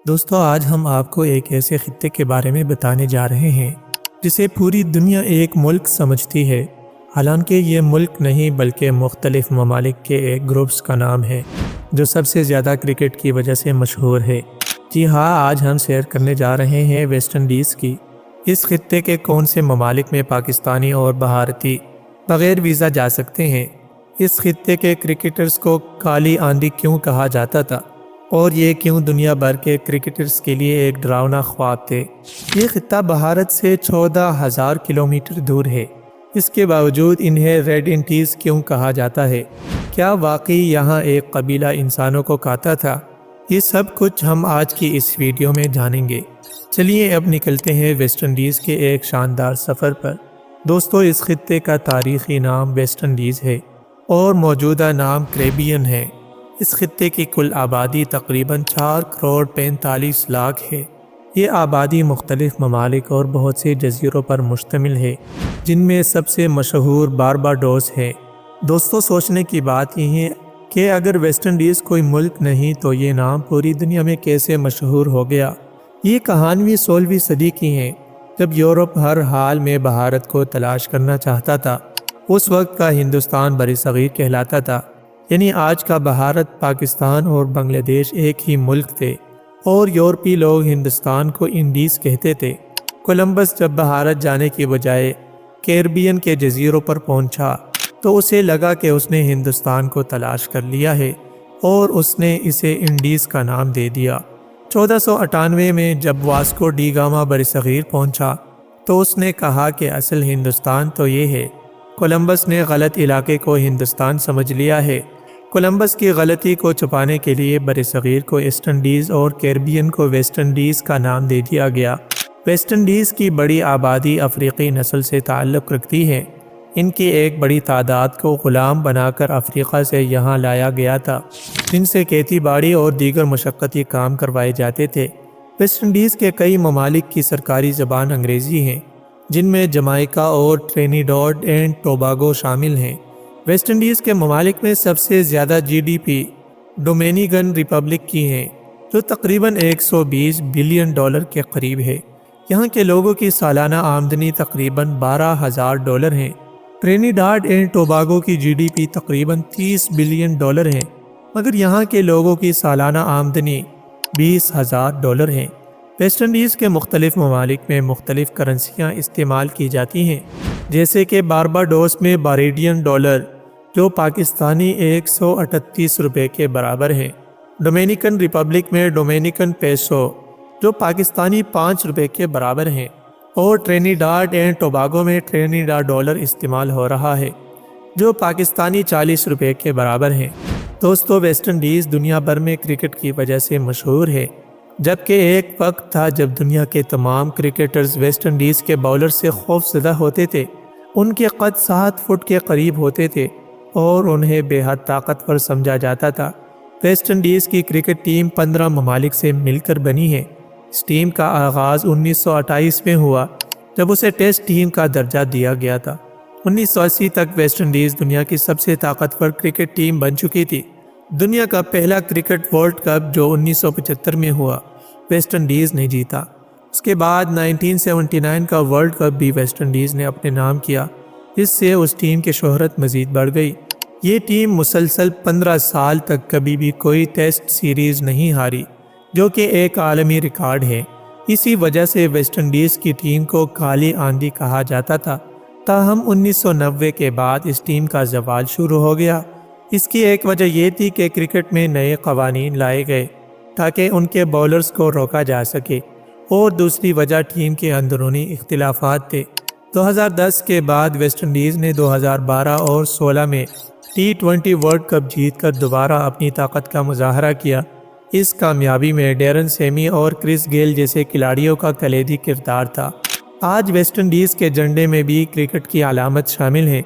دوستو آج ہم آپ کو ایک ایسے خطے کے بارے میں بتانے جا رہے ہیں جسے پوری دنیا ایک ملک سمجھتی ہے، حالانکہ یہ ملک نہیں بلکہ مختلف ممالک کے ایک گروپس کا نام ہے جو سب سے زیادہ کرکٹ کی وجہ سے مشہور ہے۔ جی ہاں، آج ہم شیئر کرنے جا رہے ہیں ویسٹ انڈیز کی۔ اس خطے کے کون سے ممالک میں پاکستانی اور بھارتی بغیر ویزا جا سکتے ہیں؟ اس خطے کے کرکٹرز کو کالی آندھی کیوں کہا جاتا تھا اور یہ کیوں دنیا بھر کے کرکٹرز کے لیے ایک ڈراؤنا خواب تھے؟ یہ خطہ بھارت سے 14,000 کلومیٹر دور ہے، اس کے باوجود انہیں ریڈ انڈیز کیوں کہا جاتا ہے؟ کیا واقعی یہاں ایک قبیلہ انسانوں کو کھاتا تھا؟ یہ سب کچھ ہم آج کی اس ویڈیو میں جانیں گے۔ چلیے اب نکلتے ہیں ویسٹ انڈیز کے ایک شاندار سفر پر۔ دوستو، اس خطے کا تاریخی نام ویسٹ انڈیز ہے اور موجودہ نام کریبین ہے۔ اس خطے کی کل آبادی تقریباً 4,45,00,000 ہے۔ یہ آبادی مختلف ممالک اور بہت سے جزیروں پر مشتمل ہے، جن میں سب سے مشہور بارباڈوس ہے۔ دوستو، سوچنے کی بات یہ ہے کہ اگر ویسٹ انڈیز کوئی ملک نہیں تو یہ نام پوری دنیا میں کیسے مشہور ہو گیا؟ یہ کہانی 16ویں صدی کی ہے، جب یورپ ہر حال میں بھارت کو تلاش کرنا چاہتا تھا۔ اس وقت کا ہندوستان برصغیر کہلاتا تھا، یعنی آج کا بھارت، پاکستان اور بنگلہ دیش ایک ہی ملک تھے، اور یورپی لوگ ہندوستان کو انڈیز کہتے تھے۔ کولمبس جب بھارت جانے کی بجائے کیریبین کے جزیروں پر پہنچا تو اسے لگا کہ اس نے ہندوستان کو تلاش کر لیا ہے، اور اس نے اسے انڈیز کا نام دے دیا۔ 1498 میں جب واسکو ڈی گاما برصغیر پہنچا تو اس نے کہا کہ اصل ہندوستان تو یہ ہے۔ کولمبس نے غلط علاقے کو ہندوستان سمجھ لیا ہے۔ کولمبس کی غلطی کو چھپانے کے لیے برصغیر کو ایسٹ انڈیز اور کیریبین کو ویسٹ انڈیز کا نام دے دیا گیا۔ ویسٹ انڈیز کی بڑی آبادی افریقی نسل سے تعلق رکھتی ہے۔ ان کی ایک بڑی تعداد کو غلام بنا کر افریقہ سے یہاں لایا گیا تھا، جن سے کھیتی باڑی اور دیگر مشقتی کام کروائے جاتے تھے۔ ویسٹ انڈیز کے کئی ممالک کی سرکاری زبان انگریزی ہے، جن میں جمائیکا اور ٹرینیڈاڈ اینڈ ٹوباگو شامل ہیں۔ ویسٹ انڈیز کے ممالک میں سب سے زیادہ G D P Dominican Republic کی ہے، جو تقریباً $120 بلین کے قریب ہے۔ یہاں کے لوگوں کی سالانہ آمدنی تقریباً $12,000 ہے۔ ٹرینیڈاڈ اینڈ ٹوباگو کی جی ڈی پی تقریباً $30 بلین ہے، مگر یہاں کے لوگوں کی سالانہ آمدنی $20,000 ہے۔ ویسٹ انڈیز کے مختلف ممالک میں مختلف کرنسیاں استعمال کی جاتی ہیں، جیسے کہ بارباڈوس میں باریڈین ڈالر، جو پاکستانی $138 کے برابر ہے۔ ڈومینیکن ریپبلک میں ڈومینیکن پیسو، جو پاکستانی $5 کے برابر ہیں، اور ٹرینیڈاڈ اینڈ ٹوباگو میں ٹرینیڈاڈ ڈالر استعمال ہو رہا ہے، جو پاکستانی $40 کے برابر ہیں۔ دوستو، ویسٹ انڈیز دنیا بھر میں کرکٹ کی وجہ سے مشہور ہے، جبکہ ایک وقت تھا جب دنیا کے تمام کرکٹرز ویسٹ انڈیز کے باؤلر سے خوف زدہ ہوتے تھے۔ ان کے قد 7 فٹ کے قریب ہوتے تھے اور انہیں بے حد طاقتور سمجھا جاتا تھا۔ ویسٹ انڈیز کی کرکٹ ٹیم 15 ممالک سے مل کر بنی ہے۔ اس ٹیم کا آغاز 1928 میں ہوا، جب اسے ٹیسٹ ٹیم کا درجہ دیا گیا تھا۔ 1980 تک ویسٹ انڈیز دنیا کی سب سے طاقتور کرکٹ ٹیم بن چکی تھی۔ دنیا کا پہلا کرکٹ ورلڈ کپ جو 1975 میں ہوا، ویسٹ انڈیز نے جیتا۔ اس کے بعد 1979 کا ورلڈ کپ بھی ویسٹ انڈیز نے اپنے نام کیا، جس سے اس ٹیم کی شہرت مزید بڑھ گئی۔ یہ ٹیم مسلسل 15 سال تک کبھی بھی کوئی ٹیسٹ سیریز نہیں ہاری، جو کہ ایک عالمی ریکارڈ ہے۔ اسی وجہ سے ویسٹ انڈیز کی ٹیم کو کالی آندھی کہا جاتا تھا۔ تاہم 1990 کے بعد اس ٹیم کا زوال شروع ہو گیا۔ اس کی ایک وجہ یہ تھی کہ کرکٹ میں نئے قوانین لائے گئے تاکہ ان کے باؤلرز کو روکا جا سکے، اور دوسری وجہ ٹیم کے اندرونی اختلافات تھے۔ 2010 کے بعد ویسٹ انڈیز نے 2012 اور 2016 میں T20 ورلڈ کپ جیت کر دوبارہ اپنی طاقت کا مظاہرہ کیا۔ اس کامیابی میں ڈیرن سیمی اور کرس گیل جیسے کھلاڑیوں کا کلیدی کردار تھا۔ آج ویسٹ انڈیز کے جھنڈے میں بھی کرکٹ کی علامت شامل ہے۔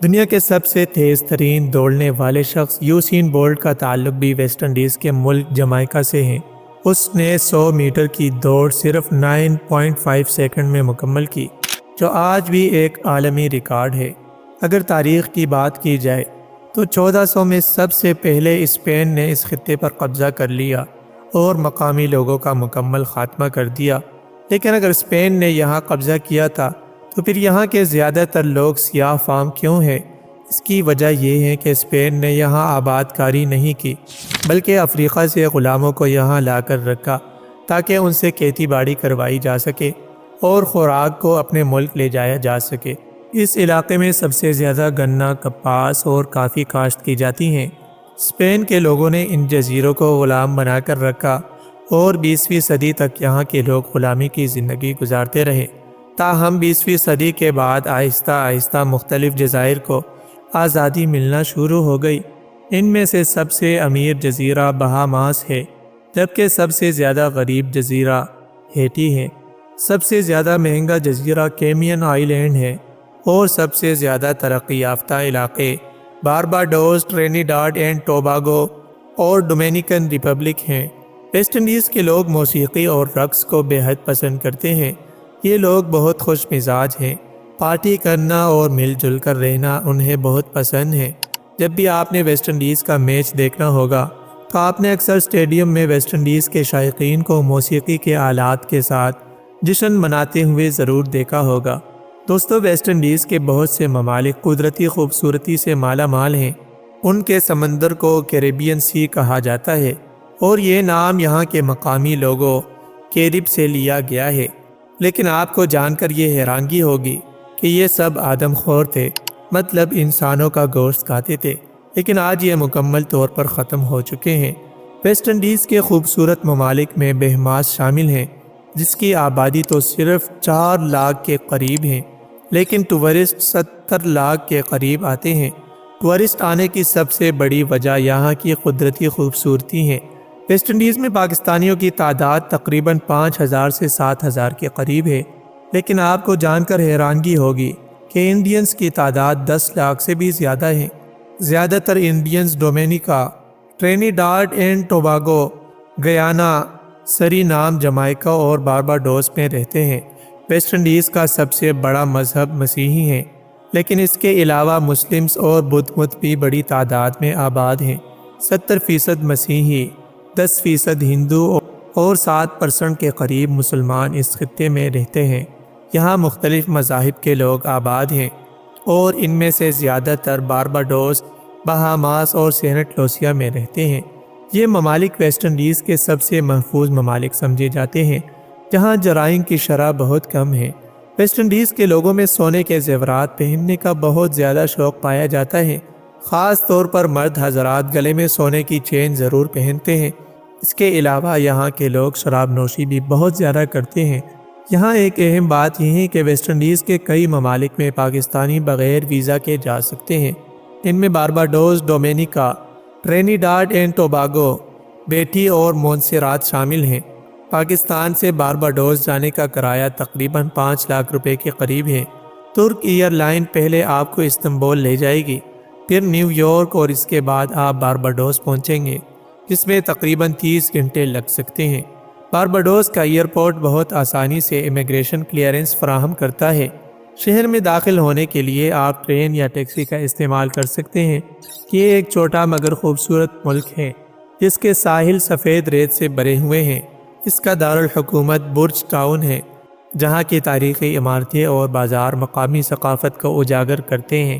دنیا کے سب سے تیز ترین دوڑنے والے شخص یوسین بولٹ کا تعلق بھی ویسٹ انڈیز کے ملک جمائیکا سے ہے۔ اس نے 100 میٹر کی دوڑ صرف 9.5 سیکنڈ میں مکمل کی، جو آج بھی ایک عالمی ریکارڈ ہے۔ اگر تاریخ کی بات کی جائے تو 1400 میں سب سے پہلے اسپین نے اس خطے پر قبضہ کر لیا اور مقامی لوگوں کا مکمل خاتمہ کر دیا۔ لیکن اگر اسپین نے یہاں قبضہ کیا تھا تو پھر یہاں کے زیادہ تر لوگ سیاہ فام کیوں ہیں؟ اس کی وجہ یہ ہے کہ اسپین نے یہاں آباد کاری نہیں کی، بلکہ افریقہ سے غلاموں کو یہاں لا کر رکھا تاکہ ان سے کھیتی باڑی کروائی جا سکے اور خوراک کو اپنے ملک لے جایا جا سکے۔ اس علاقے میں سب سے زیادہ گنا، کپاس اور کافی کاشت کی جاتی ہیں۔ اسپین کے لوگوں نے ان جزیروں کو غلام بنا کر رکھا اور 20ویں صدی تک یہاں کے لوگ غلامی کی زندگی گزارتے رہے، تاہم 20ویں صدی کے بعد آہستہ آہستہ مختلف جزائر کو آزادی ملنا شروع ہو گئی۔ ان میں سے سب سے امیر جزیرہ بہاماس ہے، جبکہ سب سے زیادہ غریب جزیرہ ہیٹی ہے۔ سب سے زیادہ مہنگا جزیرہ کیمین آئی لینڈ ہے اور سب سے زیادہ ترقی یافتہ علاقے بارباڈوس، ٹرینیڈاڈ اینڈ ٹوباگو اور ڈومینیکن ریپبلک ہیں۔ ویسٹ انڈیز کے لوگ موسیقی اور رقص کو بے حد پسند کرتے ہیں۔ یہ لوگ بہت خوش مزاج ہیں، پارٹی کرنا اور مل جل کر رہنا انہیں بہت پسند ہے۔ جب بھی آپ نے ویسٹ انڈیز کا میچ دیکھنا ہوگا تو آپ نے اکثر اسٹیڈیم میں ویسٹ انڈیز کے شائقین کو موسیقی کے آلات کے ساتھ جشن مناتے ہوئے ضرور دیکھا ہوگا۔ دوستو، ویسٹ انڈیز کے بہت سے ممالک قدرتی خوبصورتی سے مالا مال ہیں۔ ان کے سمندر کو کیریبین سی کہا جاتا ہے اور یہ نام یہاں کے مقامی لوگوں کیریب سے لیا گیا ہے۔ لیکن آپ کو جان کر یہ حیرانگی ہوگی کہ یہ سب آدم خور تھے، مطلب انسانوں کا گوشت کھاتے تھے، لیکن آج یہ مکمل طور پر ختم ہو چکے ہیں۔ ویسٹ انڈیز کے خوبصورت ممالک میں بہاماس شامل ہیں، جس کی آبادی تو صرف 4 لاکھ کے قریب ہے، لیکن ٹورسٹ 70 لاکھ کے قریب آتے ہیں۔ ٹورسٹ آنے کی سب سے بڑی وجہ یہاں کی قدرتی خوبصورتی ہے۔ ویسٹ انڈیز میں پاکستانیوں کی تعداد تقریباً 5000 سے 7000 کے قریب ہے، لیکن آپ کو جان کر حیرانگی ہوگی کہ انڈینز کی تعداد 10 لاکھ سے بھی زیادہ ہے۔ زیادہ تر Indians Dominica, Trinidad and Tobago, Guyana, Suriname, Jamaica اور بارباڈوس میں رہتے ہیں۔ ویسٹ انڈیز کا سب سے بڑا مذہب مسیحی ہے، لیکن اس کے علاوہ مسلمز اور بدھ مت بھی بڑی تعداد میں آباد ہیں۔ 70% مسیحی، 10% ہندو اور 7% کے قریب مسلمان اس خطے میں رہتے ہیں۔ یہاں مختلف مذاہب کے لوگ آباد ہیں اور ان میں سے زیادہ تر بارباڈوس، بہاماس اور سینٹ لوسیا میں رہتے ہیں۔ یہ ممالک ویسٹ انڈیز کے سب سے محفوظ ممالک سمجھے جاتے ہیں، جہاں جرائم کی شرح بہت کم ہے۔ ویسٹ انڈیز کے لوگوں میں سونے کے زیورات پہننے کا بہت زیادہ شوق پایا جاتا ہے۔ خاص طور پر مرد حضرات گلے میں سونے کی چین ضرور پہنتے ہیں۔ اس کے علاوہ یہاں کے لوگ شراب نوشی بھی بہت زیادہ کرتے ہیں۔ یہاں ایک اہم بات یہ ہے کہ ویسٹ انڈیز کے کئی ممالک میں پاکستانی بغیر ویزا کے جا سکتے ہیں۔ ان میں Barbados, Dominica, Trinidad and Tobago, بیٹی اور مونسیرات شامل ہیں۔ پاکستان سے بارباڈوس جانے کا کرایہ تقریباً 5 لاکھ روپے کے قریب ہے۔ ترک ایئر لائن پہلے آپ کو استنبول لے جائے گی، پھر نیو یارک اور اس کے بعد آپ بارباڈوس پہنچیں گے، جس میں تقریباً 30 گھنٹے لگ سکتے ہیں۔ بارباڈوس کا ایئرپورٹ بہت آسانی سے امیگریشن کلیئرنس فراہم کرتا ہے۔ شہر میں داخل ہونے کے لیے آپ ٹرین یا ٹیکسی کا استعمال کر سکتے ہیں۔ یہ ایک چھوٹا مگر خوبصورت ملک ہے، جس کے ساحل سفید ریت سے بھرے ہوئے ہیں۔ اس کا دارالحکومت برج ٹاؤن ہے، جہاں کی تاریخی عمارتیں اور بازار مقامی ثقافت کو اجاگر کرتے ہیں۔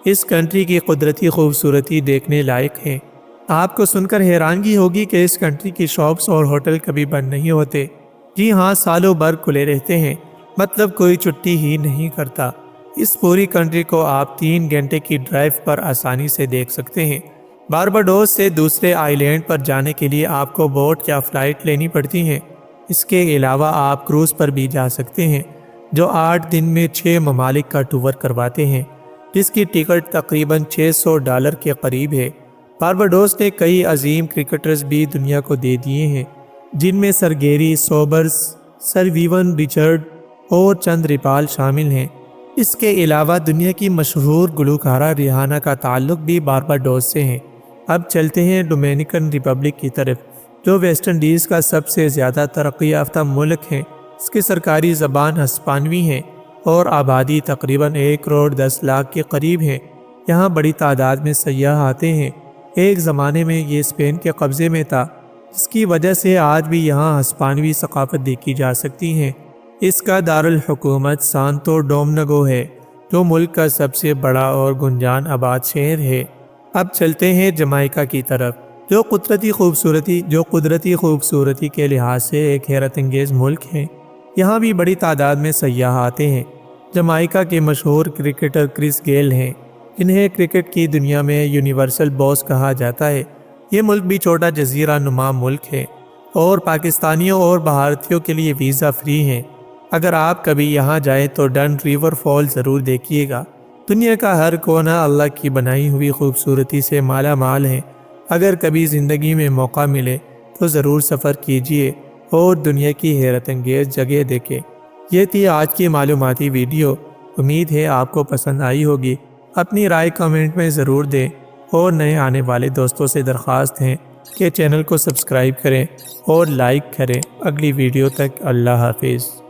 اس کنٹری کی قدرتی خوبصورتی دیکھنے لائق ہے۔ آپ کو سن کر حیرانگی ہوگی کہ اس کنٹری کی شاپس اور ہوٹل کبھی بند نہیں ہوتے۔ جی ہاں، سالوں بھر کھلے رہتے ہیں، مطلب کوئی چھٹی ہی نہیں کرتا۔ اس پوری کنٹری کو آپ 3 گھنٹے کی ڈرائیو پر آسانی سے دیکھ سکتے ہیں۔ بارباڈوس سے دوسرے آئی لینڈ پر جانے کے لیے آپ کو بوٹ یا فلائٹ لینی پڑتی ہیں۔ اس کے علاوہ آپ کروز پر بھی جا سکتے ہیں، جو 8 دن میں 6 ممالک کا ٹور کرواتے ہیں، جس کی ٹکٹ تقریباً $600 کے قریب ہے۔ بارباڈوس نے کئی عظیم کرکٹرز بھی دنیا کو دے دیے ہیں، جن میں سر گیری سوبرس، سر ویون رچرڈ اور چندرپال شامل ہیں۔ اس کے علاوہ دنیا کی مشہور گلوکارہ ریحانہ کا تعلق بھی بارباڈوس سے ہے۔ اب چلتے ہیں ڈومینیکن ریپبلک کی طرف، جو ویسٹ انڈیز کا سب سے زیادہ ترقی یافتہ ملک ہے۔ اس کی سرکاری زبان ہسپانوی ہے اور آبادی تقریباً 1,10,00,000 کے قریب ہے۔ یہاں بڑی تعداد میں سیاح آتے ہیں۔ ایک زمانے میں یہ اسپین کے قبضے میں تھا، جس کی وجہ سے آج بھی یہاں ہسپانوی ثقافت دیکھی جا سکتی ہے۔ اس کا دارالحکومت سانتو ڈومنگو ہے، جو ملک کا سب سے بڑا اور گنجان آباد شہر ہے۔ اب چلتے ہیں جمائکا کی طرف، جو قدرتی خوبصورتی کے لحاظ سے ایک حیرت انگیز ملک ہے۔ یہاں بھی بڑی تعداد میں سیاح آتے ہیں۔ جمائکا کے مشہور کرکٹر کرس گیل ہیں، جنہیں کرکٹ کی دنیا میں یونیورسل باس کہا جاتا ہے۔ یہ ملک بھی چھوٹا جزیرہ نما ملک ہے اور پاکستانیوں اور بھارتیوں کے لیے ویزا فری ہیں۔ اگر آپ کبھی یہاں جائیں تو ڈن ریور فال ضرور دیکھیے گا۔ دنیا کا ہر کونا اللہ کی بنائی ہوئی خوبصورتی سے مالا مال ہے۔ اگر کبھی زندگی میں موقع ملے تو ضرور سفر کیجیے اور دنیا کی حیرت انگیز جگہ دیکھیں۔ یہ تھی آج کی معلوماتی ویڈیو۔ امید ہے آپ کو پسند آئی ہوگی۔ اپنی رائے کمنٹ میں ضرور دیں اور نئے آنے والے دوستوں سے درخواست ہے کہ چینل کو سبسکرائب کریں اور لائک کریں۔ اگلی ویڈیو تک اللہ حافظ۔